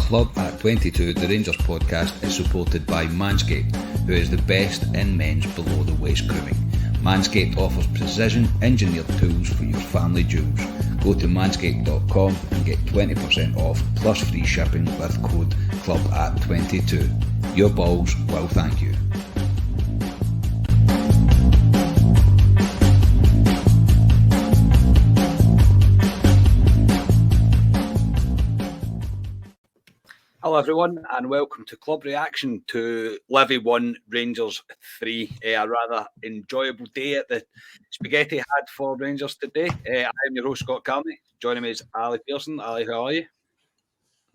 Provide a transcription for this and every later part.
Club at 22, the Rangers podcast, is supported by Manscaped, who is the best in men's below the waist grooming. Manscaped offers precision engineered tools for your family jewels. Go to manscaped.com and get 20% off plus free shipping with code CLUB at 22. Your balls will thank you. Hello everyone and welcome to Club Reaction to Livy 1, Rangers 3. A rather enjoyable day at the Spaghetti had for Rangers today. I'm your host Scott Carney. Joining me is Ali Pearson. Ali, how are you?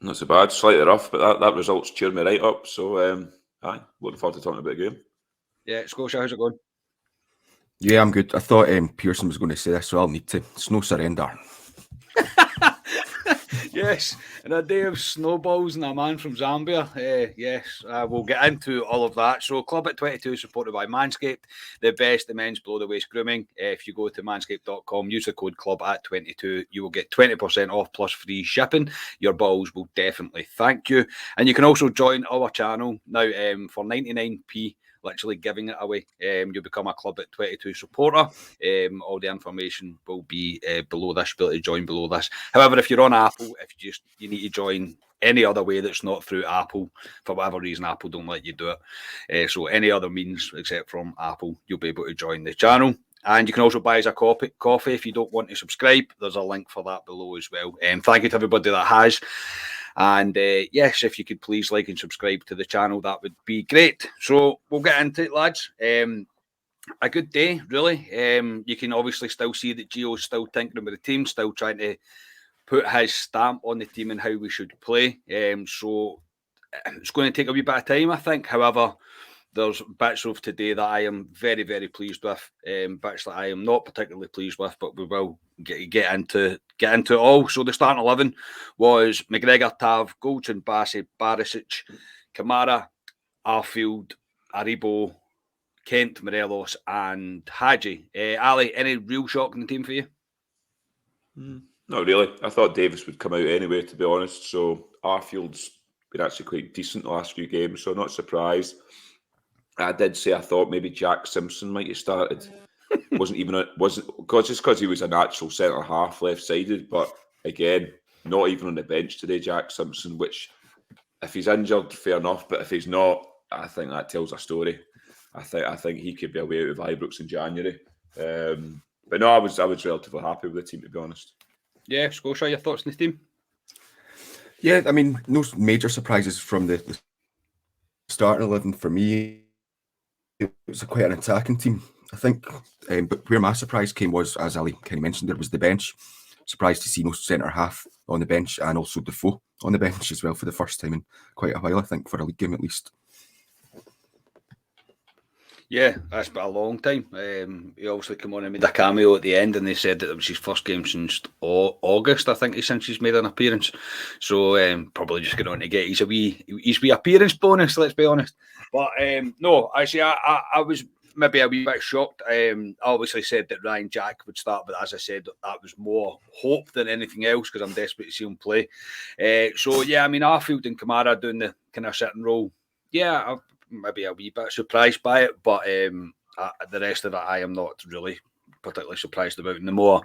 Not so bad, slightly rough, but that result's cheered me right up. So, looking forward to talking about the game. Yeah, Scotia, how's it going? Yeah, I'm good. I thought Pearson was going to say this, so I'll need to. It's no surrender. Yes, in a day of snowballs and a man from Zambia. We'll get into all of that. So, Club at 22 supported by Manscaped, the best in men's below the waist grooming. If you go to manscaped.com, use the code Club at 22, you will get 20% off plus free shipping. Your balls will definitely thank you. And you can also join our channel now for 99p. Literally giving it away. You'll become a Club at 22 supporter. All the information will be below this. Ability to join below this. However, if you're on Apple, if you need to join any other way that's not through Apple, for whatever reason, Apple don't let you do it. So any other means except from Apple, you'll be able to join the channel. And you can also buy us a coffee if you don't want to subscribe. There's a link for that below as well. Thank you to everybody that has. And yes, if you could please like and subscribe to the channel, that would be great. So we'll get into it, lads. A good day, really. You can obviously still see that Gio's still tinkering with the team, still trying to put his stamp on the team and how we should play. So it's going to take a wee bit of time, I think. However, there's bits of today that I am very, very pleased with. Bits that I am not particularly pleased with, but we will get into it all. So the starting 11 was McGregor, Tav, Goldson, Bassey, Barisic, Kamara, Arfield, Aribo, Kent, Morelos, and Hadji. Ali, any real shock in the team for you? Not really. I thought Davis would come out anyway, to be honest. So Arfield's been actually quite decent the last few games, so not surprised. I did say I thought maybe Jack Simpson might have started. Wasn't because he was a natural centre half, left sided. But again, not even on the bench today, Jack Simpson. Which, if he's injured, fair enough. But if he's not, I think that tells a story. I think he could be away out of Ibrox in January. But no, I was relatively happy with the team, to be honest. Yeah, Scotia, your thoughts on the team? Yeah, I mean, no major surprises from the starting 11 for me. It was quite an attacking team, I think. But where my surprise came was, as Ali kind of mentioned, there was the bench. Surprised to see no centre half on the bench and also Defoe on the bench as well for the first time in quite a while, I think, for a league game at least. Yeah, that's been a long time. He obviously came on and made a cameo at the end, and they said that it was his first game since August, I think, since he's made an appearance. So probably just going on to get his wee appearance bonus, let's be honest. But no, actually, I was maybe a wee bit shocked. I obviously said that Ryan Jack would start, but as I said, that was more hope than anything else because I'm desperate to see him play. So yeah, I mean, Arfield and Kamara doing the kind of sitting role. Yeah, maybe a wee bit surprised by it, but the rest of it I am not really particularly surprised about. And the more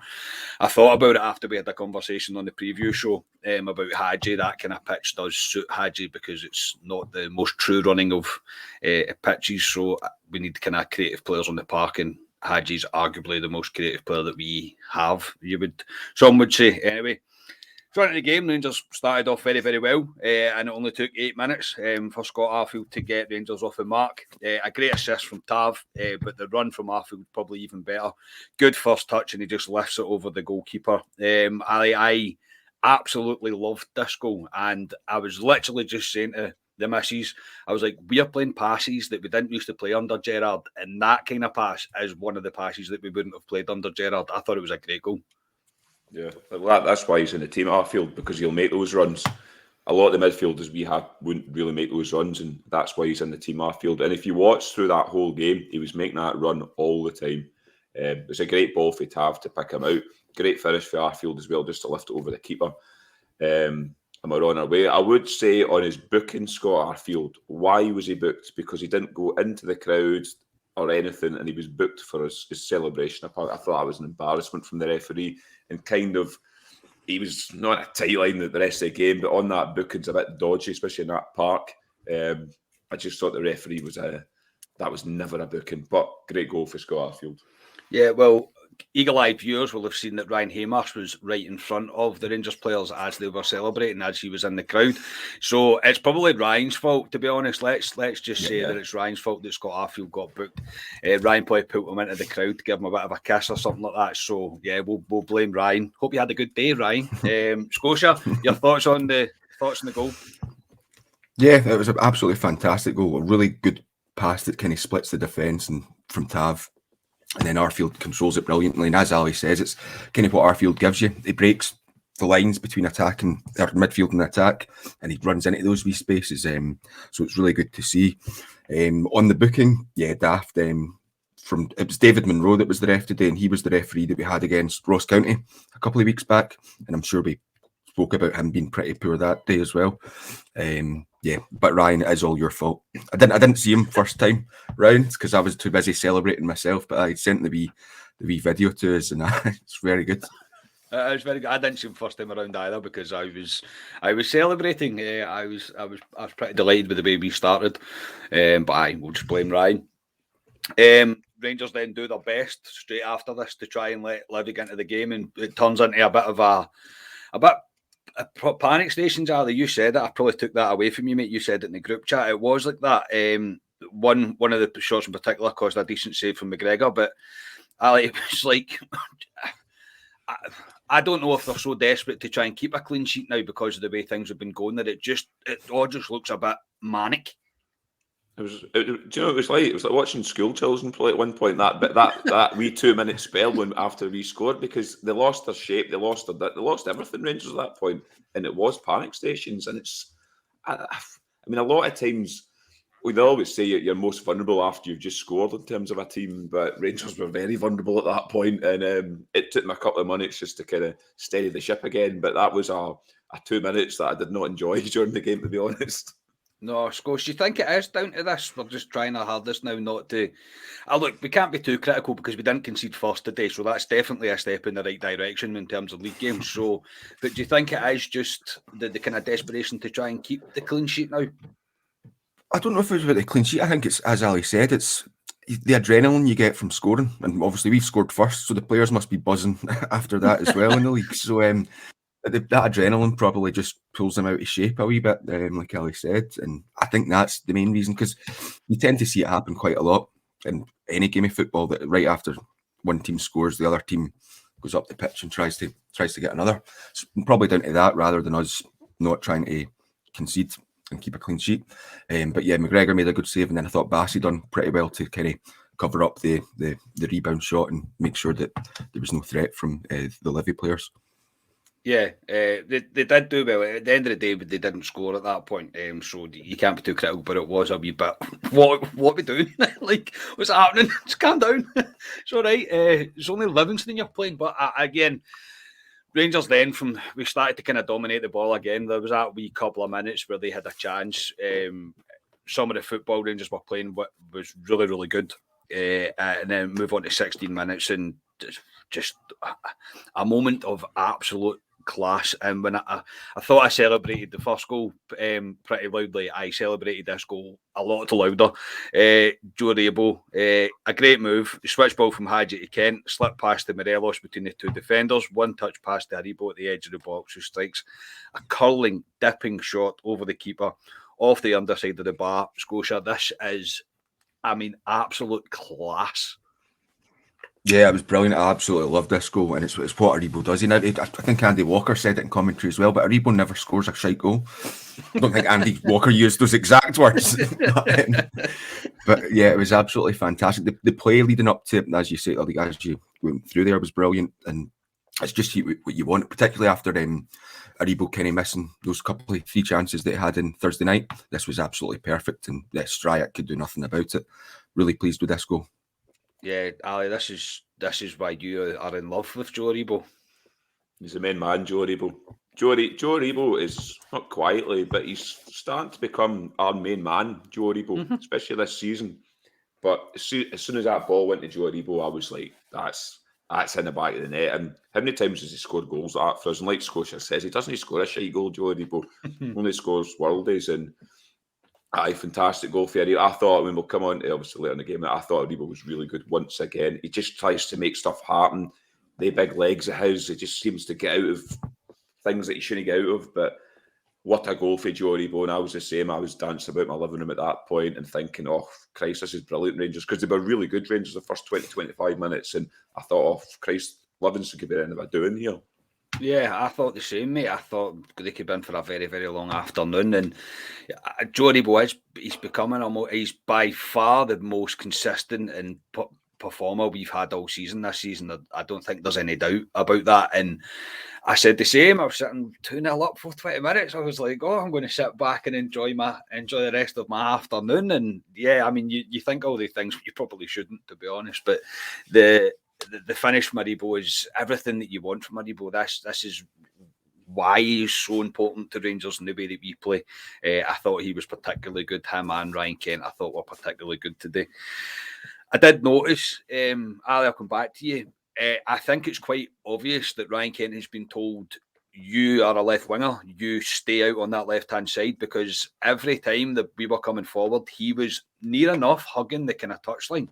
I thought about it after we had a conversation on the preview show about Hadji, that kind of pitch does suit Hadji because it's not the most true running of pitches, so we need kind of creative players on the park, and Hadji's arguably the most creative player that we have, some would say. Anyway, front of the game, Rangers started off very, very well, and it only took 8 minutes for Scott Arfield to get Rangers off the mark. A great assist from Tav, but the run from Arfield probably even better. Good first touch, and he just lifts it over the goalkeeper. I absolutely loved this goal, and I was literally just saying to the missus, I was like, we are playing passes that we didn't used to play under Gerrard, and that kind of pass is one of the passes that we wouldn't have played under Gerrard. I thought it was a great goal. Yeah, that's why he's in the team at Arfield, because he'll make those runs. A lot of the midfielders we have wouldn't really make those runs, and that's why he's in the team Arfield. And if you watch through that whole game, he was making that run all the time. It was a great ball for Tav to pick him out. Great finish for Arfield as well, just to lift it over the keeper. and we're on our way. I would say on his booking, Scott Arfield, why was he booked? Because he didn't go into the crowd or anything, and he was booked for his celebration. I thought that was an embarrassment from the referee, and kind of, he was not a tight line the rest of the game, but on that booking's a bit dodgy, especially in that park. I just thought the referee that was never a booking, but great goal for Scott Arfield. Yeah, well, eagle-eyed viewers will have seen that Ryan Haymarsh was right in front of the Rangers players as they were celebrating, as he was in the crowd. So it's probably Ryan's fault, to be honest. Let's just say that it's Ryan's fault that Scott Arfield got booked. Ryan probably put him into the crowd to give him a bit of a kiss or something like that. So yeah, we'll blame Ryan. Hope you had a good day, Ryan. Scotia, your thoughts on the goal? Yeah, it was an absolutely fantastic goal. A really good pass that kind of splits the defence and from Tav. And then Arfield controls it brilliantly. And as Ali says, it's kind of what Arfield gives you. He breaks the lines between attack and midfield and attack, and he runs into those wee spaces. So it's really good to see. On the booking, yeah, daft. It was David Munro that was the ref today, and he was the referee that we had against Ross County a couple of weeks back. And I'm sure we spoke about him being pretty poor that day as well. Yeah, but Ryan, it is all your fault. I didn't see him first time round because I was too busy celebrating myself. But I sent the wee video to us, and it's very good. It was very good. I didn't see him first time around either because I was celebrating. I was pretty delighted with the way we started. But we'll just blame Ryan. Rangers then do their best straight after this to try and let Livy get into the game, and it turns into a bit of a panic stations. Ali, you said it. I probably took that away from you, mate. You said it in the group chat. It was like that. One of the shots in particular caused a decent save from McGregor, but Ali, it was like I don't know if they're so desperate to try and keep a clean sheet now because of the way things have been going that it all just looks a bit manic. It was like watching school children play at one point. That wee 2 minute spell when after we scored, because they lost their shape, they lost everything. Rangers at that point, and it was panic stations. And I mean, a lot of times we always say you're most vulnerable after you've just scored in terms of a team, but Rangers were very vulnerable at that point, and it took them a couple of minutes just to kind of steady the ship again. But that was a 2 minutes that I did not enjoy during the game, to be honest. No, Scots, you think it is down to this? We're just trying our hardest now not to... look, we can't be too critical because we didn't concede first today, so that's definitely a step in the right direction in terms of league games. So, but do you think it is just the kind of desperation to try and keep the clean sheet now? I don't know if it's about the clean sheet. I think it's, as Ali said, it's the adrenaline you get from scoring. And obviously we've scored first, so the players must be buzzing after that as well in the league. So that adrenaline probably just pulls them out of shape a wee bit, like Ali said. And I think that's the main reason, because you tend to see it happen quite a lot in any game of football, that right after one team scores, the other team goes up the pitch and tries to get another. It's probably down to that rather than us not trying to concede and keep a clean sheet. But yeah, McGregor made a good save, and then I thought Bassey done pretty well to kind of cover up the rebound shot and make sure that there was no threat from the Livy players. Yeah, they did do well. At the end of the day, they didn't score at that point, so you can't be too critical, but it was a wee bit, what are we doing? Like, what's happening? Just calm down. It's all right. It's only Livingston you're playing, but again, Rangers then, we started to kind of dominate the ball again. There was that wee couple of minutes where they had a chance. Some of the football Rangers were playing was really, really good. And then move on to 16 minutes and just a moment of absolute class. And when I thought I celebrated the first goal pretty loudly, I celebrated this goal a lot louder. Joe Aribo, a great move, switch ball from Hadji to Kent, slip past the Morelos between the two defenders, one touch past the Aribo at the edge of the box, who strikes a curling, dipping shot over the keeper off the underside of the bar. Scotia, this is, absolute class. Yeah, it was brilliant. I absolutely love this goal, and it's what Aribo does. I think Andy Walker said it in commentary as well, but Aribo never scores a shite goal. I don't think Andy Walker used those exact words. But yeah, it was absolutely fantastic. The play leading up to it, as you say, as you went through there, was brilliant, and it's just what you want, particularly after Aribo kind of missing those couple of 3 chances that he had in Thursday night. This was absolutely perfect, and Stryjek could do nothing about it. Really pleased with this goal. Yeah, Ali, this is why you are in love with Joe Aribo. He's the main man, Joe Aribo. Joe Aribo is not quietly, but he's starting to become our main man, Joe Aribo, especially this season. But as soon as that ball went to Joe Aribo, I was like, that's in the back of the net. And how many times has he scored goals like that for us? And like Scotia says, he doesn't score a shite goal, Joe Aribo. Only scores worldies. And fantastic goal for Aribo. I thought, when we'll come on to obviously later in the game, I thought Aribo was really good once again. He just tries to make stuff happen. The big legs of his, it just seems to get out of things that he shouldn't get out of. But what a goal for Joe Aribo. And I was the same. I was dancing about my living room at that point and thinking, oh, Christ, this is brilliant, Rangers. Because they were really good, Rangers, the first 20, 25 minutes. And I thought, oh, Christ, Livingston could be the end of a doing here. Yeah, I thought the same, mate. I thought they could be in for a very, very long afternoon. And Joe Aribo he's becoming he's by far the most consistent and performer we've had all season this season. I don't think there's any doubt about that. And I said the same. I was sitting 2-0 up for 20 minutes. I was like, oh, I'm going to sit back and enjoy the rest of my afternoon. And yeah, I mean, you think all these things, but you probably shouldn't, to be honest. But the finish from Aribo is everything that you want from Aribo. This is why he's so important to Rangers in the way that we play. I thought he was particularly good. Him and Ryan Kent, I thought were particularly good today. I did notice, Ali, I'll come back to you. I think it's quite obvious that Ryan Kent has been told, you are a left winger, you stay out on that left-hand side, because every time that we were coming forward, he was near enough hugging the kind of touchline.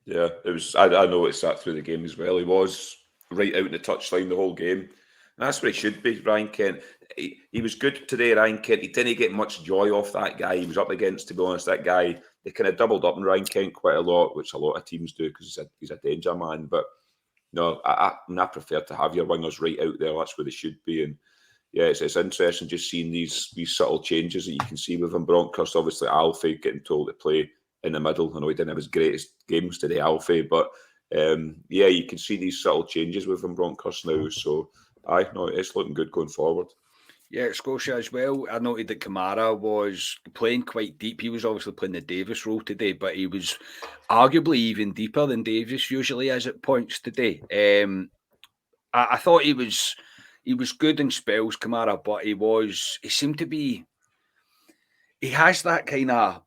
Yeah, it was. I noticed that through the game as well. He was right out in the touchline the whole game. And that's where he should be, Ryan Kent. He was good today, Ryan Kent. He didn't get much joy off that guy he was up against, to be honest. That guy, they kind of doubled up on Ryan Kent quite a lot, which a lot of teams do because he's a danger man. But no, I prefer to have your wingers right out there. That's where they should be. And yeah, it's interesting just seeing these subtle changes that you can see with him. Bronckhurst, obviously, Alfie getting told to play in the middle. I know he didn't have his greatest games today, Alfie, but yeah, you can see these subtle changes with him, Bronckhurst now. So, it's looking good going forward. Yeah, Scotia as well. I noted that Kamara was playing quite deep. He was obviously playing the Davis role today, but he was arguably even deeper than Davis usually is at points today. I thought he was good in spells, Kamara, but he seemed to be. He has that kind of.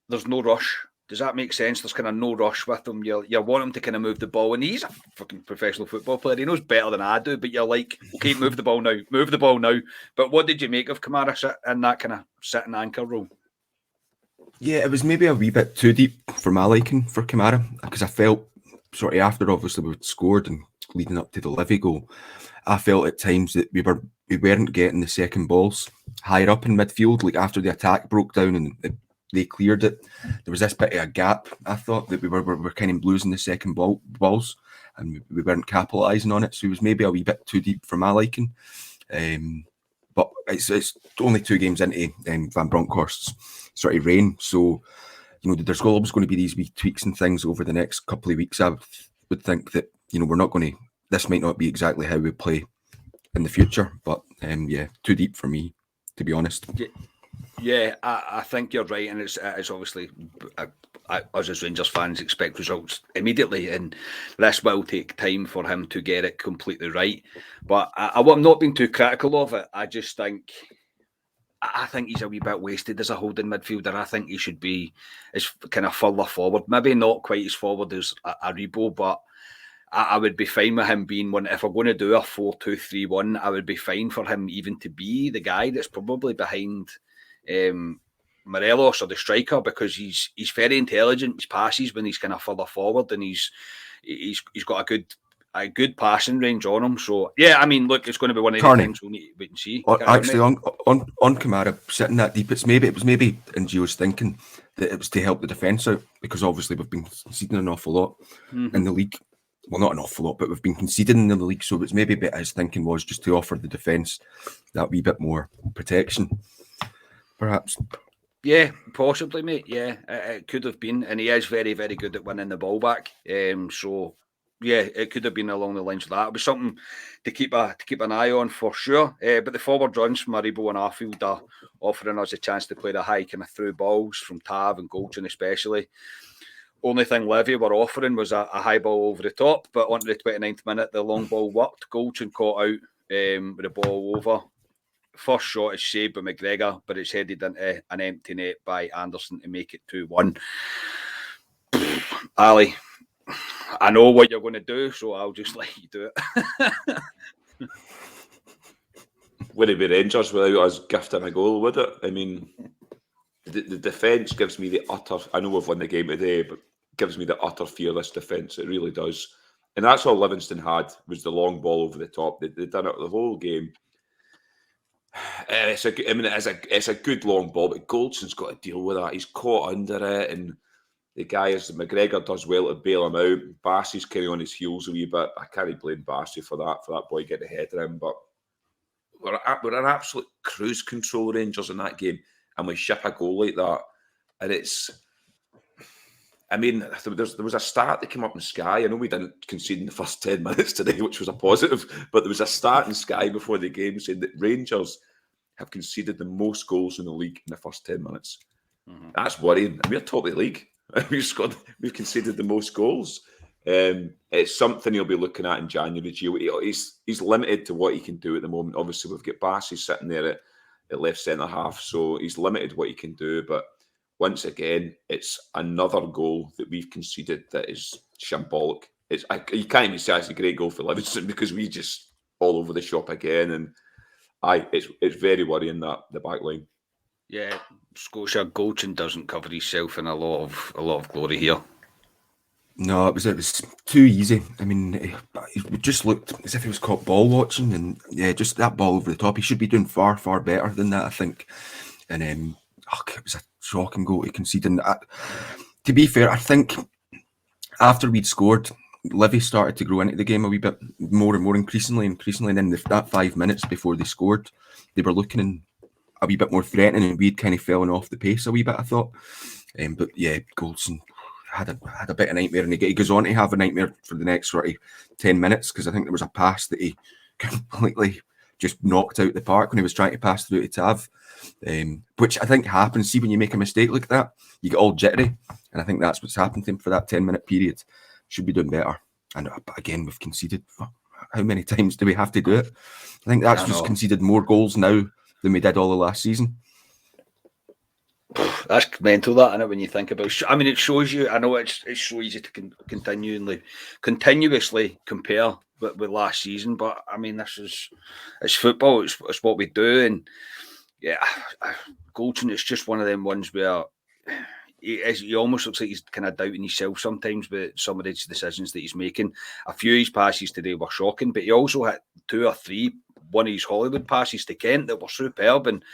There's no rush. Does that make sense? There's kind of no rush with him. You want him to kind of move the ball, and he's a fucking professional football player. He knows better than I do, but you're like, okay, move the ball now. But what did you make of Kamara in that kind of sitting anchor role? Yeah, it was maybe a wee bit too deep for my liking for Kamara, because I felt sort of after obviously we'd scored and leading up to the Livy goal, I felt at times that we weren't getting the second balls higher up in midfield. Like after the attack broke down and they cleared it, there was this bit of a gap. I thought that we were kind of losing the second balls and we weren't capitalising on it. So it was maybe a wee bit too deep for my liking. But it's only 2 games into Van Bronckhorst's sort of reign. So, there's always going to be these wee tweaks and things over the next couple of weeks. I would think that, we're not going to, this might not be exactly how we play in the future. But yeah, too deep for me, to be honest. Yeah, I think you're right, and it's obviously us as Rangers fans expect results immediately, and this will take time for him to get it completely right. But I'm not being too critical of it. I just think he's a wee bit wasted as a holding midfielder. I think he should be as kind of further forward, maybe not quite as forward as Aribo, but I would be fine with him being one. If we're going to do a 4-2-3-1, I would be fine for him even to be the guy that's probably behind Morelos or the striker, because he's very intelligent. His passes when he's kind of further forward, and he's got a good passing range on him. So yeah, I mean, look, it's going to be one of the things we'll need to wait and see. Actually, on Kamara sitting that deep, it was maybe in Gio's thinking that it was to help the defence out, because obviously we've been conceding an awful lot in the league. Well, not an awful lot, but we've been conceding in the league. So it's maybe a bit his thinking was just to offer the defence that wee bit more protection, perhaps. Yeah, possibly, mate. Yeah, it could have been, and he is very, very good at winning the ball back. So yeah, it could have been along the lines of that. It was something to keep an eye on for sure. But the forward runs from Aribo and Arfield are offering us a chance to play the high kind of through balls from Tav and Goldson especially. only thing Levy were offering was a high ball over the top, but on the 29th minute, the long ball worked. Goldson caught out with the ball over. First shot is saved by McGregor, but it's headed into an empty net by Anderson to make it 2-1. Ali, I know what you're going to do, so I'll just let you do it. Would it be Rangers without us gifting a goal, would it? I mean, the defence gives me the utter... I know we've won the game today, but gives me the utter fearless defence. It really does. And that's all Livingston had, was the long ball over the top. They'd done it the whole game. It's a good long ball, but Goldson's got to deal with that. He's caught under it, and the guy is McGregor does well to bail him out. Bassey's kind of on his heels a wee bit. I can't blame Bassey for that boy getting the header in. But we're an absolute cruise control, Rangers, in that game, and we ship a goal like that, and it's... I mean, there was a stat that came up in Sky. I know we didn't concede in the first 10 minutes today, which was a positive, but there was a stat in Sky before the game saying that Rangers have conceded the most goals in the league in the first 10 minutes. Mm-hmm. That's worrying. And we're top of the league. We've conceded the most goals. It's something he'll be looking at in January. Gio. He's limited to what he can do at the moment. Obviously, we've got Bassey sitting there at left centre half, so he's limited what he can do, but once again, it's another goal that we've conceded that is shambolic. You can't even say it's a great goal for Livingston because we just all over the shop again, and it's very worrying that the back line. Yeah, Scotia Goldson doesn't cover himself in a lot of glory here. No, it was too easy. I mean, it just looked as if he was caught ball watching, and yeah, just that ball over the top. He should be doing far better than that, I think. And it was a shocking goal to concede. And to be fair, I think after we'd scored, Livy started to grow into the game a wee bit more and more, increasingly. And then that 5 minutes before they scored, they were looking a wee bit more threatening, and we'd kind of fallen off the pace a wee bit, I thought. But yeah, Goldson had a bit of a nightmare, and he goes on to have a nightmare for the next sort of 10 minutes, because I think there was a pass that he completely just knocked out the park when he was trying to pass through to Tav. Which I think happens. See, when you make a mistake like that, you get all jittery, and I think that's what's happened to him for that 10-minute period. Should be doing better. And again, we've conceded. How many times do we have to do it? I think that's just conceded more goals now than we did all the last season. That's mental, that, isn't it, when you think about it? I mean, it shows you. I know it's so easy to continuously compare with last season, but I mean, it's football. It's what we do, and yeah, Goldson, it's just one of them ones where he almost looks like he's kind of doubting himself sometimes with some of the decisions that he's making. A few of his passes today were shocking, but he also had 2 or 3, one of his Hollywood passes to Kent that were superb, and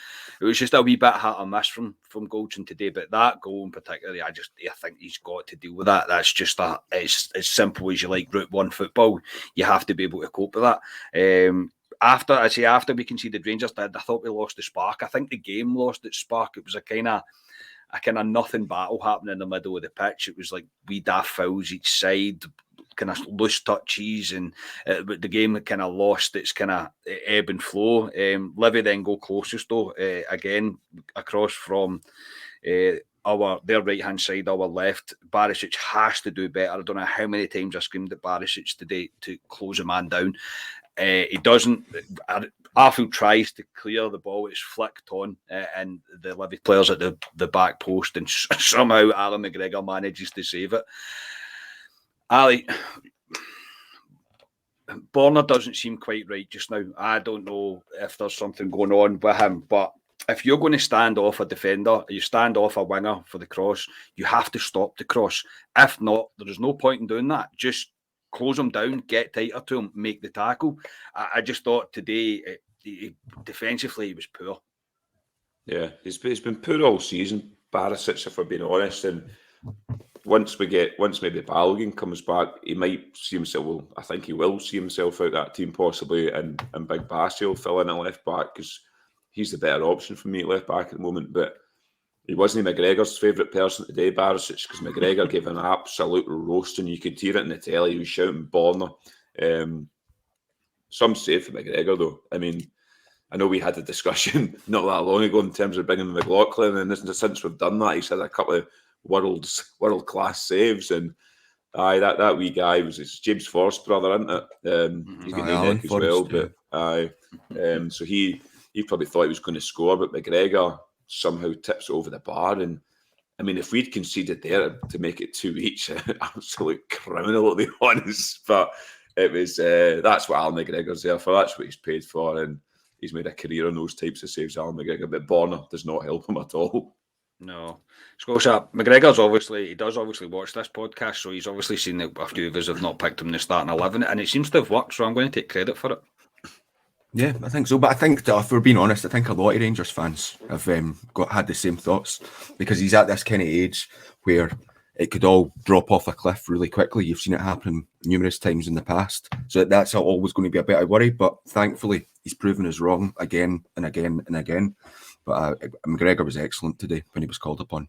it was just a wee bit hit or miss from Goldson today. But that goal in particular, I think he's got to deal with that. That's just it's as simple as you like Route 1 football. You have to be able to cope with that. After we conceded Rangers, I thought we lost the spark. I think the game lost its spark. It was a kind of nothing battle happening in the middle of the pitch. It was like wee daft fouls each side, kind of loose touches, and the game kind of lost its kind of ebb and flow. Livy then go closest though, again across from their right hand side, our left. Barisic has to do better. I don't know how many times I screamed at Barisic today to close a man down. He doesn't. Arfield tries to clear the ball. It's flicked on, and the Livy players at the back post, and somehow Alan McGregor manages to save it. Ali, Borna doesn't seem quite right just now. I don't know if there's something going on with him, but if you're going to stand off a defender, you stand off a winger for the cross, you have to stop the cross. If not, there is no point in doing that. Just close him down, get tighter to him, make the tackle. I just thought today, defensively, he was poor. Yeah, he's been poor all season, Barisic, if we're being honest. And once maybe Balogun comes back, he might see himself. Well, I think he will see himself out that team possibly, and Big Bassey will fill in at left back because he's the better option for me at left back at the moment. But he wasn't McGregor's favourite person today, Barisic, because McGregor gave an absolute roast, and you could hear it in the telly. He was shouting Borna. Some say for McGregor, though. I mean, I know we had a discussion not that long ago in terms of bringing McLaughlin, and since we've done that, he's had a couple of world class saves. And that wee guy was James Forrest's brother, isn't it? He's got new neck as well, but so he probably thought he was going to score, but McGregor somehow tips it over the bar. And I mean, if we'd conceded there to make it 2 each, absolute criminal, to be honest. But it was that's what Alan McGregor's there for. That's what he's paid for, and he's made a career on those types of saves, Alan McGregor. But Borna does not help him at all. No. Scotia, McGregor's he does obviously watch this podcast, so he's obviously seen that a few of us have not picked him in the starting 11, and it seems to have worked, so I'm going to take credit for it. Yeah, I think so. But I think, if we're being honest, I think a lot of Rangers fans have had the same thoughts, because he's at this kind of age where it could all drop off a cliff really quickly. You've seen it happen numerous times in the past. So that's always going to be a bit of worry. But thankfully, he's proven us wrong again and again and again. But McGregor was excellent today when he was called upon.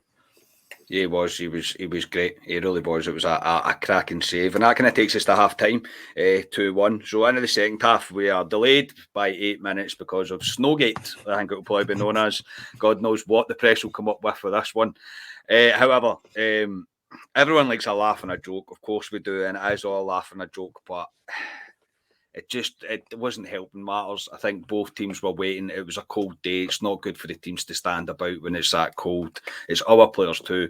Yeah, he was. He was great. He really was. It was a cracking save. And that kind of takes us to half-time, 2-1. So into the second half, we are delayed by 8 minutes because of Snowgate, I think it will probably be known as. God knows what the press will come up with for this one. However, everyone likes a laugh and a joke. Of course we do, and it is all a laugh and a joke, but it wasn't helping matters. I think both teams were waiting. It was a cold day. It's not good for the teams to stand about when it's that cold. It's our players too.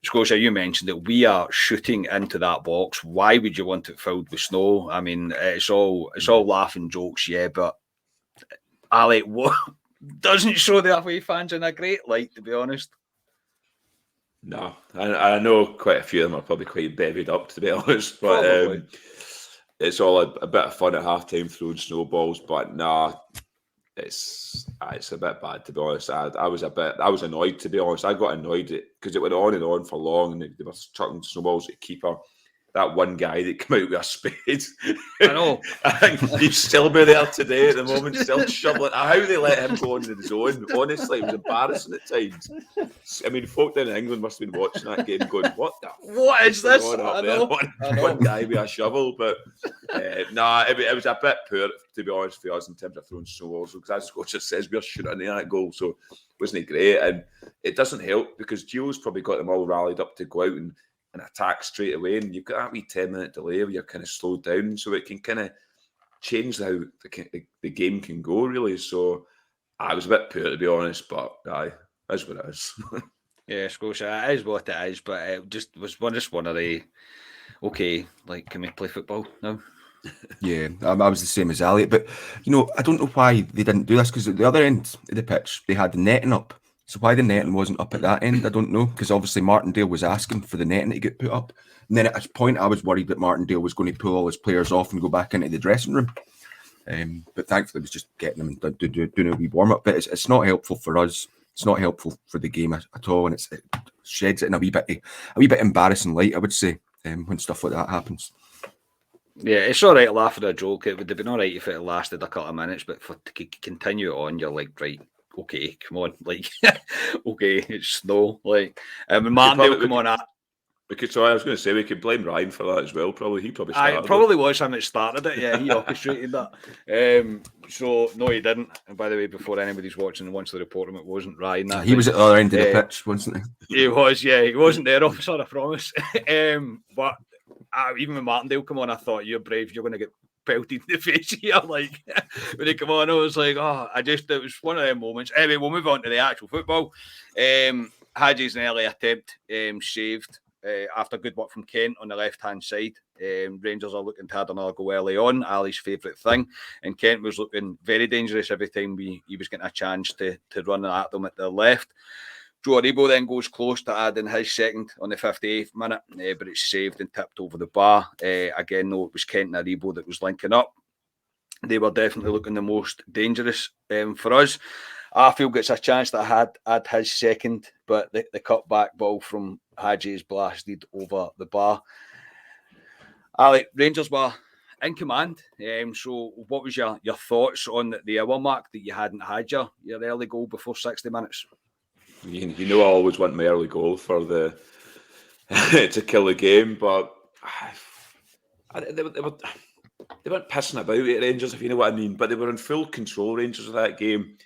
Scotia, you mentioned that we are shooting into that box. Why would you want it filled with snow? I mean, it's all laughing jokes, yeah, but Ali, what doesn't show the away fans in a great light, to be honest. No, I know quite a few of them are probably quite bevied up, to be honest, but it's all a bit of fun at half-time throwing snowballs, but nah, it's a bit bad, to be honest. I was annoyed, to be honest. I got annoyed because it went on and on for long, and they were chucking snowballs at the keeper. That one guy that came out with a spade. I know. I think he'd still be there today at the moment, still shoveling. How they let him go into the zone, honestly, it was embarrassing at times. I mean, folk down in England must have been watching that game going, what is this? I know. One guy with a shovel, but it was a bit poor, to be honest, for us in terms of throwing snowballs, because as Scotia says, we're shooting that goal, so wasn't it great? And it doesn't help because Gio's probably got them all rallied up to go out and attack straight away, and you've got that wee 10-minute delay where you're kind of slowed down, so it can kind of change how the game can go, really. So I was a bit poor, to be honest, but that's what it is. Yeah, Scotia, it is what it is, but it just was one of the can we play football now? Yeah, I was the same as Elliot, but I don't know why they didn't do this, because at the other end of the pitch they had the netting up. So why the netting wasn't up at that end, I don't know, because obviously Martindale was asking for the netting to get put up. And then at a point I was worried that Martindale was going to pull all his players off and go back into the dressing room. But thankfully it was just getting them and doing a wee warm-up. But it's not helpful for us. It's not helpful for the game at all, and it sheds it in a wee bit embarrassing light, I would say, when stuff like that happens. Yeah, it's all right to laugh at a joke. It would have been all right if it lasted a couple of minutes, but to continue it on, you're like, right, okay, come on, like, okay, it's snow, like, Martindale come on at. So I was going to say we could blame Ryan for that as well. He probably started. It probably was him that started it. Yeah, he orchestrated that. So no, he didn't. And by the way, before anybody's watching and wants to report him, it wasn't Ryan. He was at the other end of the pitch, wasn't he? He was. Yeah, he wasn't there, officer. I promise. But even when Martindale come on, I thought, you're brave. You're going to get pelted in the face here. Like, when he come on, I was like, it was one of them moments. Anyway, we'll move on to the actual football. Hadji's an early attempt, saved after good work from Kent on the left-hand side. Rangers are looking to add another goal early on, Ali's favourite thing. And Kent was looking very dangerous every time he was getting a chance to run at them at the left. Joe Aribo then goes close to adding his second on the 58th minute, but it's saved and tipped over the bar. Again, though, it was Kent and Aribo that was linking up. They were definitely looking the most dangerous for us. Arfield gets a chance to add his second, but the cutback ball from Hadji is blasted over the bar. Ali, Rangers were in command. So what was your thoughts on the hour mark that you hadn't had your early goal before 60 minutes? You know I always want my early goal for the to kill the game, but they weren't pissing about at Rangers, if you know what I mean, but they were in full control, Rangers, of that game.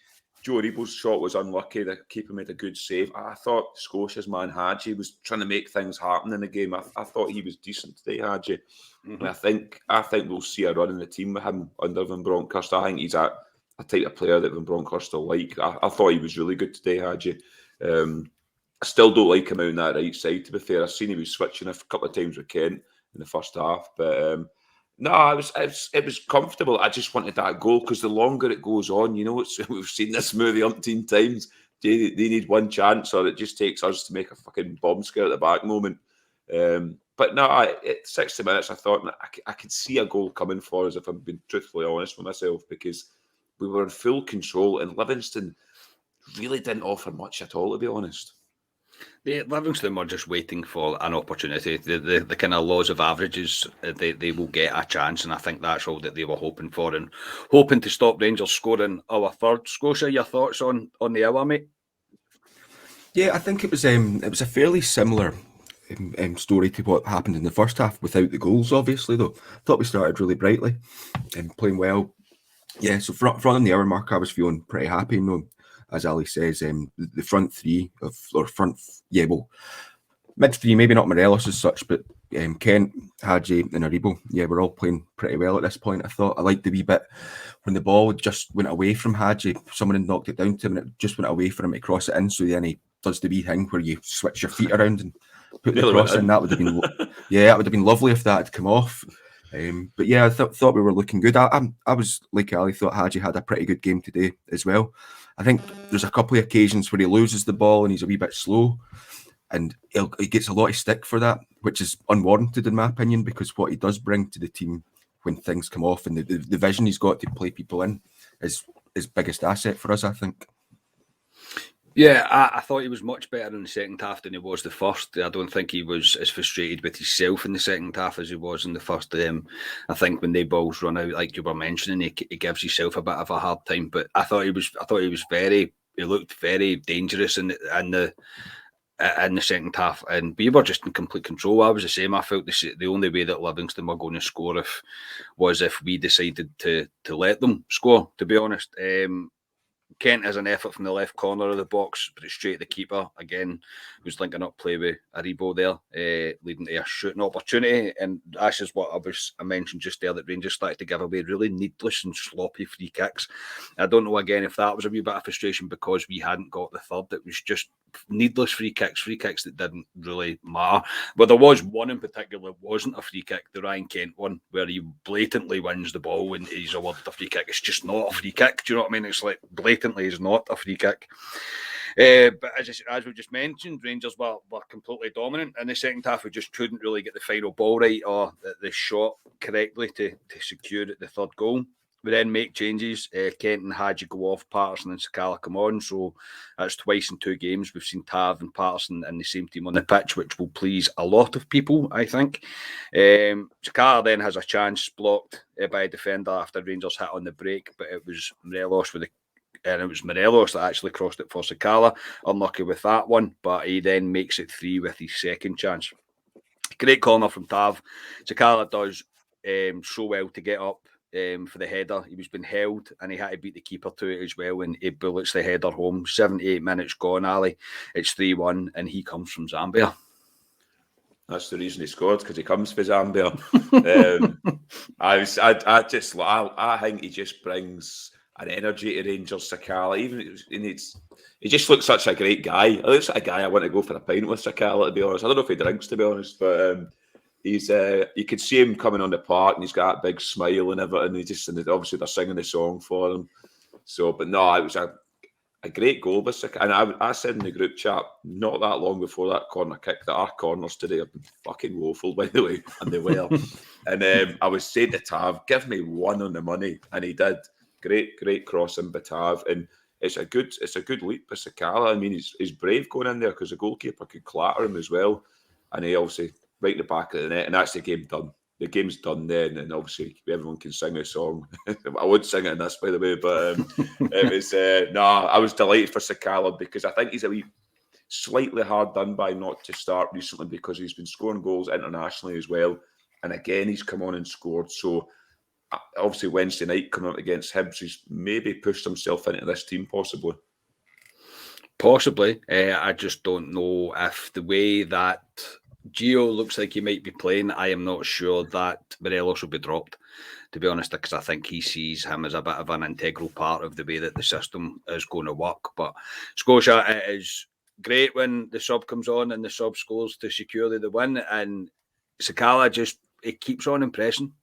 Joe Aribo's shot was unlucky. The keeper made a good save. I thought Scotia's man Hadji was trying to make things happen in the game. I thought he was decent today, Hadji. Mm-hmm. And I think we'll see a run in the team with him under Van Bronckhorst. I think he's a type of player that Van Bronckhorst will like. I thought he was really good today, Hadji. I still don't like him out on that right side, to be fair. I've seen he was switching a couple of times with Kent in the first half. But no, it was comfortable. I just wanted that goal because the longer it goes on, you know, we've seen this movie umpteen times. They need one chance, or it just takes us to make a fucking bomb scare at the back moment. But no, at 60 minutes, I thought I could see a goal coming for us, if I'm being truthfully honest with myself, because we were in full control and Livingston really didn't offer much at all, to be honest. Livingston were just waiting for an opportunity. The kind of laws of averages, they will get a chance, and I think that's all that they were hoping for, and hoping to stop Rangers scoring our third. Scotia, your thoughts on the hour, mate? Yeah, I think it was a fairly similar story to what happened in the first half without the goals, obviously, though. I thought we started really brightly and playing well. Yeah, so from the hour mark, I was feeling pretty happy. You know, as Ali says, the front three mid three, maybe not Morelos as such, but Kent, Hadji and Aribo, we're all playing pretty well at this point. I thought I liked the wee bit when the ball just went away from Hadji. Someone had knocked it down to him and it just went away for him to cross it in. So then he does the wee thing where you switch your feet around and put the cross in. That would have been that would have been lovely if that had come off. But yeah, I thought we were looking good. I was like Ali, thought Hadji had a pretty good game today as well. I think there's a couple of occasions where he loses the ball and he's a wee bit slow, and he gets a lot of stick for that, which is unwarranted in my opinion, because what he does bring to the team when things come off and the vision he's got to play people in is his biggest asset for us, I think. Yeah, I thought he was much better in the second half than he was the first. I don't think he was as frustrated with himself in the second half as he was in the first. I think when the balls run out, like you were mentioning, he gives himself a bit of a hard time. But I thought he looked very dangerous in the second half, and we were just in complete control. I was the same. I felt the only way that Livingston were going to score was if we decided to let them score. To be honest. Kent has an effort from the left corner of the box, but it's straight at the keeper. Again, who's linking up play with Aribo there, leading to a shooting opportunity. And that's just what I mentioned just there, that Rangers started to give away really needless and sloppy free kicks. I don't know, again, if that was a wee bit of frustration because we hadn't got the third. It was just needless free kicks that didn't really matter. But there was one in particular that wasn't a free kick, the Ryan Kent one, where he blatantly wins the ball and he's awarded a free kick. It's just not a free kick. Do you know what I mean? It's like blatantly is not a free kick. But as we just mentioned, Rangers were completely dominant in the second half. We just couldn't really get the final ball right or the shot correctly to secure the third goal. We then make changes. Kent and Hadji go off, Patterson and Sakala come on. So that's twice in 2 games we've seen Tav and Patterson in the same team on the pitch, which will please a lot of people, I think. Sakala then has a chance blocked by a defender after Rangers hit on the break, but it was Morelos that actually crossed it for Sakala. Unlucky with that one, but he then makes it 3 with his second chance. Great corner from Tav. Sakala does so well to get up for the header. He was being held and he had to beat the keeper to it as well, and he bullets the header home. 78 minutes gone, Ali. It's 3-1 and he comes from Zambia. That's the reason he scored, because he comes for Zambia. I think he just brings an energy to Rangers, Sakala. He just looks such a great guy. He looks like a guy I want to go for a pint with, Sakala, to be honest. I don't know if he drinks, to be honest, but he's you could see him coming on the park and he's got that big smile and everything. And obviously they're singing the song for him. So, but no, it was a great goal by Sakala. And I said in the group chat not that long before that corner kick that our corners today have been fucking woeful, by the way, and they were. And I was saying to Tav, give me one on the money, and he did. Great cross in Tav, and it's a good leap by Sakala. I mean, he's brave going in there because the goalkeeper could clatter him as well, and he obviously right in the back of the net, and that's the game done. The game's done then, and obviously everyone can sing a song. I would sing it in this, by the way, but it was I was delighted for Sakala because I think he's a wee slightly hard done by not to start recently because he's been scoring goals internationally as well, and again he's come on and scored. So obviously Wednesday night coming up against Hibs, he's maybe pushed himself into this team possibly. Possibly. I just don't know if the way that Gio looks like he might be playing, I am not sure that Morelos will be dropped, to be honest, because I think he sees him as a bit of an integral part of the way that the system is going to work. But Scotia, it is great when the sub comes on and the sub scores to secure the win, and Sakala it keeps on impressing.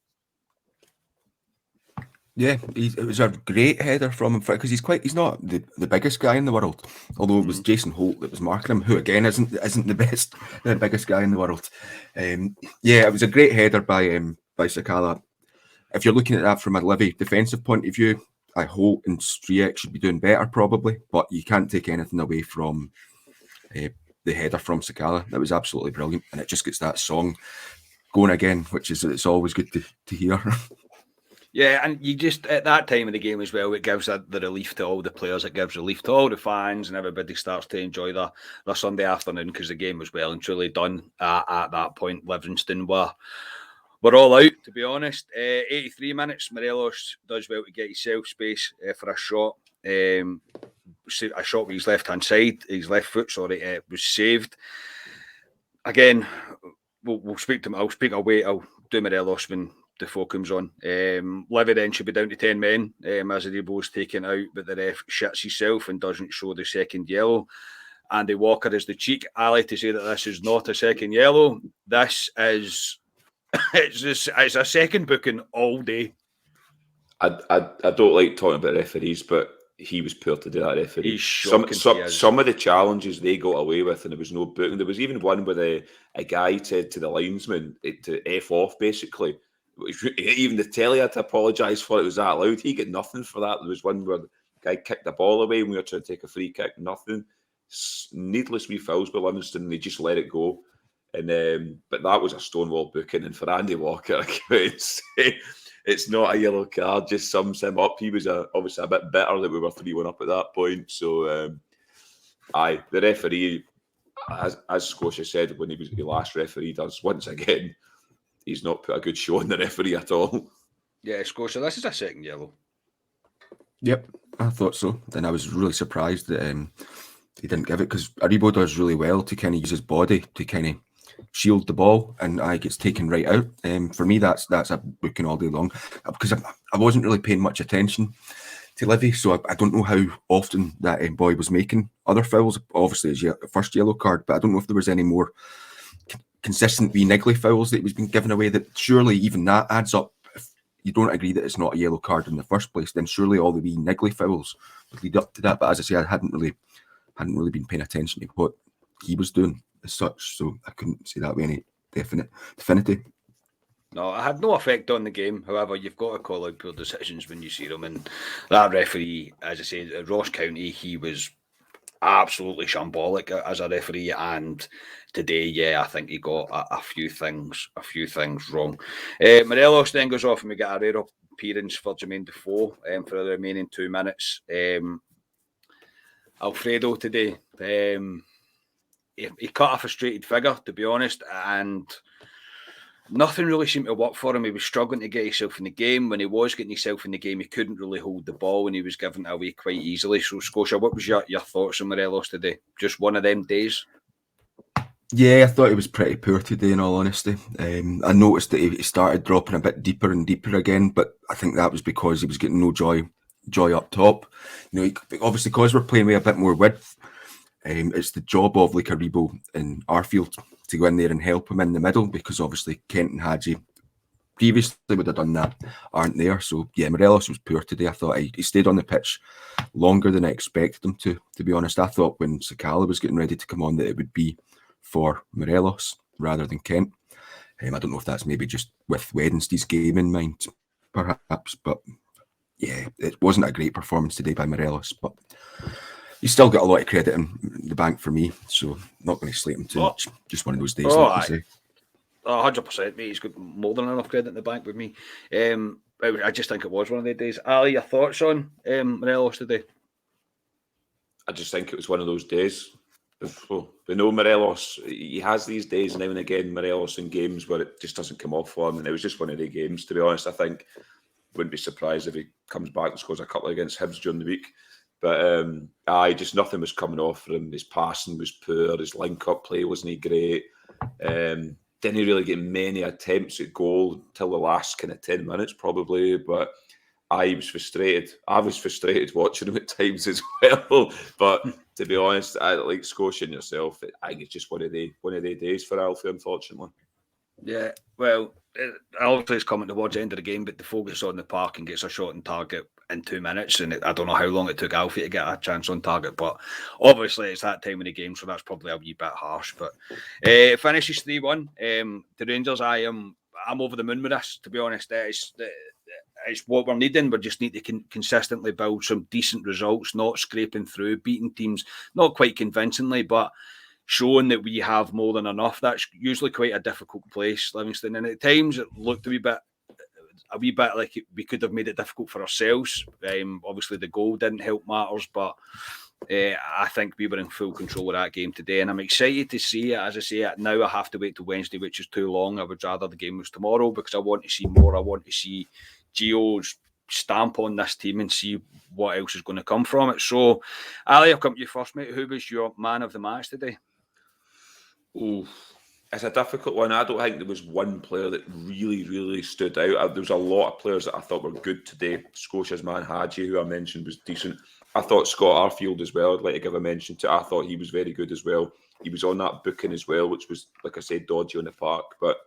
Yeah, it was a great header from him because he's not the biggest guy in the world. Although it was Jason Holt that was marking him, who again isn't the biggest guy in the world. Yeah, it was a great header by Sakala. If you're looking at that from a Livy defensive point of view, Holt and Striek should be doing better probably, but you can't take anything away from the header from Sakala. That was absolutely brilliant, and it just gets that song going again, which is it's always good to hear. Yeah, and you just, at that time of the game as well, it gives the relief to all the players, it gives relief to all the fans, and everybody starts to enjoy their Sunday afternoon because the game was well and truly done at that point. Livingston were all out, to be honest. 83 minutes, Morelos does well to get himself space for a shot. A shot with his left-hand side, his left foot, was saved. Again, we'll speak to him. I'll do Morelos when Defoe comes on. Livy then should be down to 10 men as Aribo is taken out, but the ref shits himself and doesn't show the second yellow. Andy Walker has the cheek, Ali, to say that this is not a second yellow. This is it's a second booking all day. I don't like talking about referees, but he was poor today, that referee. He's shocking. Some of the challenges they got away with, and there was no booking. There was even one where a guy said to the linesman to F off, basically. Even the telly had to apologise for it. It was that loud. He got nothing for that. There was one where the guy kicked the ball away and we were trying to take a free kick. Nothing. Needless wee fouls by Livingston, and they just let it go. And but that was a stonewall booking. And for Andy Walker, I can't say it's not a yellow card, just sums him up. He was obviously a bit bitter that we were 3-1 up at that point. So, the referee, as Scotia said when he was the last referee, does once again. He's not put a good show on the referee at all. Yeah, Scotia, this is a second yellow. Yep, I thought so. And I was really surprised that he didn't give it because Aribo does really well to kind of use his body to kind of shield the ball, and I gets taken right out. For me, that's a booking all day long because I wasn't really paying much attention to Livy, so I don't know how often that boy was making other fouls. Obviously, it's first yellow card, but I don't know if there was any more consistent wee niggly fouls that was being given away. That surely even that adds up. If you don't agree that it's not a yellow card in the first place, then surely all the wee niggly fouls would lead up to that. But as I say, I hadn't really been paying attention to what he was doing as such, so I couldn't say that with any definity. No, it had no effect on the game. However, you've got to call out poor decisions when you see them. And that referee, as I say, at Ross County, he was absolutely shambolic as a referee. And today, yeah, I think he got a few things wrong. Morelos then goes off and we get a rare appearance for Jermaine Defoe for the remaining 2 minutes. Alfredo today, he cut a frustrated figure, to be honest, and nothing really seemed to work for him. He was struggling to get himself in the game. When he was getting himself in the game, he couldn't really hold the ball and he was giving it away quite easily. So, Scotia, what was your thoughts on Morelos today? Just one of them days? Yeah, I thought he was pretty poor today, in all honesty. I noticed that he started dropping a bit deeper and deeper again, but I think that was because he was getting no joy up top. You know, obviously, because we're playing with a bit more width, it's the job of like Aribo and Arfield to go in there and help him in the middle, because obviously Kent and Hadji previously would have done that, aren't there. So yeah, Morelos was poor today. I thought he stayed on the pitch longer than I expected him to be honest. I thought when Sakala was getting ready to come on that it would be for Morelos rather than Kent. I don't know if that's maybe just with Wednesday's game in mind, perhaps, but yeah, it wasn't a great performance today by Morelos, but he's still got a lot of credit in the bank for me, so not going to slate him too much. Just one of those days, like you say. 100%, mate. He's got more than enough credit in the bank with me. I just think it was one of the days. Ali, your thoughts on Morelos today? I just think it was one of those days. We know Morelos, he has these days now and again, Morelos in games where it just doesn't come off for him, and it was just one of the games, to be honest. I think wouldn't be surprised if he comes back and scores a couple against Hibs during the week. But just nothing was coming off for him. His passing was poor. His link-up play wasn't great. Didn't really get many attempts at goal till the last kind of 10 minutes, probably. But I was frustrated. I was frustrated watching him at times as well. But to be honest, like Scotia and yourself, I think it's just one of the days for Alfie, unfortunately. Yeah, well, obviously it's coming towards the end of the game, but the focus on the park and gets a shot on target in 2 minutes, and I don't know how long it took Alfie to get a chance on target, but obviously it's that time of the game, so that's probably a wee bit harsh. But it finishes 3-1. The Rangers, I'm over the moon with this, to be honest. It's what we're needing. We just need to consistently build some decent results, not scraping through, beating teams, not quite convincingly, but showing that we have more than enough. That's usually quite a difficult place, Livingston, and at times it looked a wee bit like we could have made it difficult for ourselves. Obviously the goal didn't help matters, but I think we were in full control of that game today, and I'm excited to see it. As I say, now I have to wait till Wednesday, which is too long. I would rather the game was tomorrow because I want to see more. I want to see Gio's stamp on this team and see what else is going to come from it. So, Ali, I'll come to you first, mate. Who was your man of the match today? Ooh, it's a difficult one. I don't think there was one player that really, really stood out. There was a lot of players that I thought were good today. Scotia's man Hadji, who I mentioned, was decent. I thought Scott Arfield as well, I'd like to give a mention to. I thought he was very good as well. He was on that booking as well, which was, like I said, dodgy on the park. But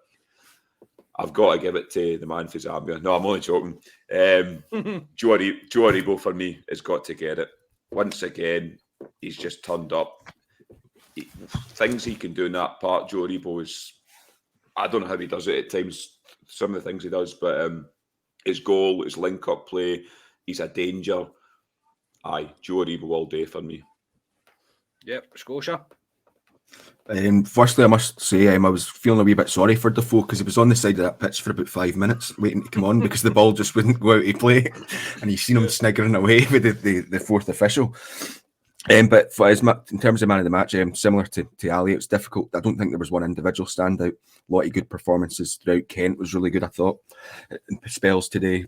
I've got to give it to the man for Zambia. No, I'm only joking. Joe Aribo, for me, has got to get it. Once again, he's just turned up. Things he can do in that part, Joe Aribo is... I don't know how he does it at times, some of the things he does, but his goal, his link-up play, he's a danger. Aye, Joe Aribo all day for me. Yep, Scotia. Firstly, I must say I was feeling a wee bit sorry for Defoe because he was on the side of that pitch for about 5 minutes waiting to come on because the ball just wouldn't go out to play, and you seen him sniggering away with the fourth official. But in terms of man of the match, similar to Ali, it's difficult. I don't think there was one individual standout. A lot of good performances throughout. Kent was really good, I thought, in spells today.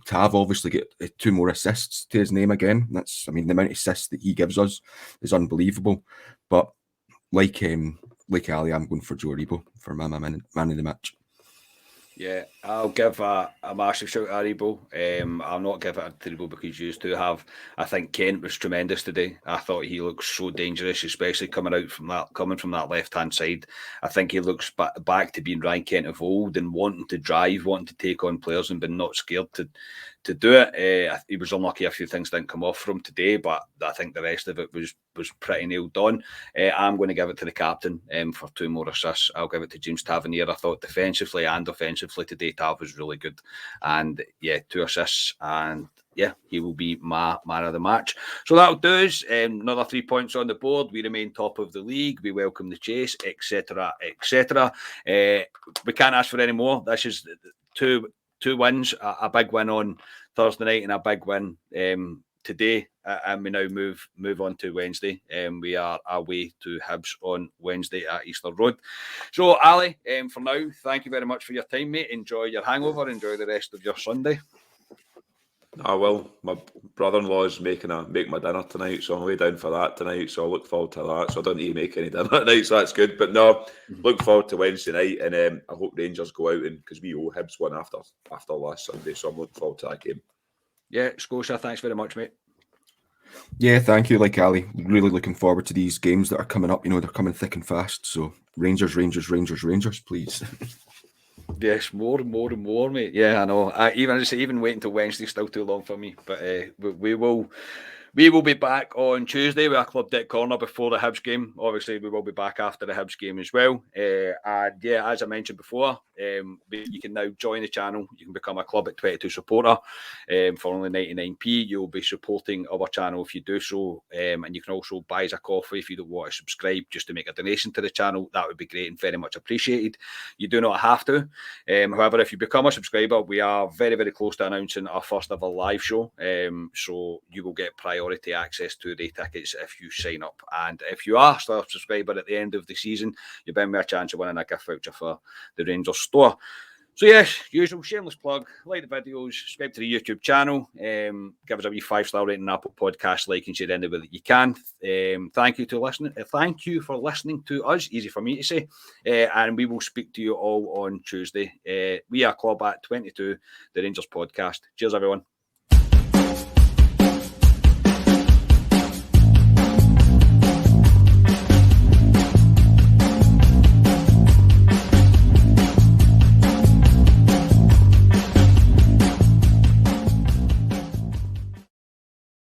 Tav obviously get 2 more assists to his name again. The amount of assists that he gives us is unbelievable. But like Ali, I'm going for Joe Aribo for my man of the match. Yeah, I'll give a massive shout to Aribo. I'll not give it to Aribo because you two have. I think Kent was tremendous today. I thought he looks so dangerous, especially coming from that left-hand side. I think he looks back to being Ryan Kent of old and wanting to drive, wanting to take on players and being not scared to do it. He was unlucky a few things didn't come off from today, but I think the rest of it was pretty nailed on. I'm going to give it to the captain for 2 more assists. I'll give it to James Tavernier. I thought defensively and offensively today, Tav was really good. And 2 assists, and he will be my man of the match. So that'll do us. Another 3 points on the board. We remain top of the league. We welcome the chase, etc., etc. We can't ask for any more. This is 2 wins, a big win on Thursday night and a big win today, and we now move on to Wednesday. We are away to Hibs on Wednesday at Easter Road. So, Ali, for now, thank you very much for your time, mate. Enjoy your hangover. Enjoy the rest of your Sunday. I will. My brother-in-law is making my dinner tonight, so I'm way down for that tonight. So I look forward to that. So I don't need to make any dinner tonight, so that's good. But no, look forward to Wednesday night, and I hope Rangers go out, and because we owe Hibs one after last Sunday, so I'm looking forward to that game. Yeah, Scotia, thanks very much, mate. Yeah, thank you. Like Ali, really looking forward to these games that are coming up. They're coming thick and fast. So Rangers, please. Yes, more and more, mate. Yeah, I know. Even waiting till Wednesday is still too long for me. But we will be back on Tuesday with a Club Deck Corner before the Hibs game. Obviously, we will be back after the Hibs game as well. And as I mentioned before, you can now join the channel. You can become a Club at 22 supporter for only 99p. You'll be supporting our channel if you do so. And you can also buy us a coffee if you don't want to subscribe, just to make a donation to the channel. That would be great and very much appreciated. You do not have to. However, if you become a subscriber, we are very, very close to announcing our first ever live show. So you will get priority access to the tickets if you sign up. And if you are still a subscriber at the end of the season, you'll be a chance of winning a gift voucher for the Rangers store. So yes, usual shameless plug. Like the videos, subscribe to the YouTube channel, give us a wee 5-star rating on Apple Podcasts, like and share anywhere that you can. Thank you to listening. Thank you for listening to us. Easy for me to say, and we will speak to you all on Tuesday. We are Club at 22, the Rangers podcast. Cheers, everyone.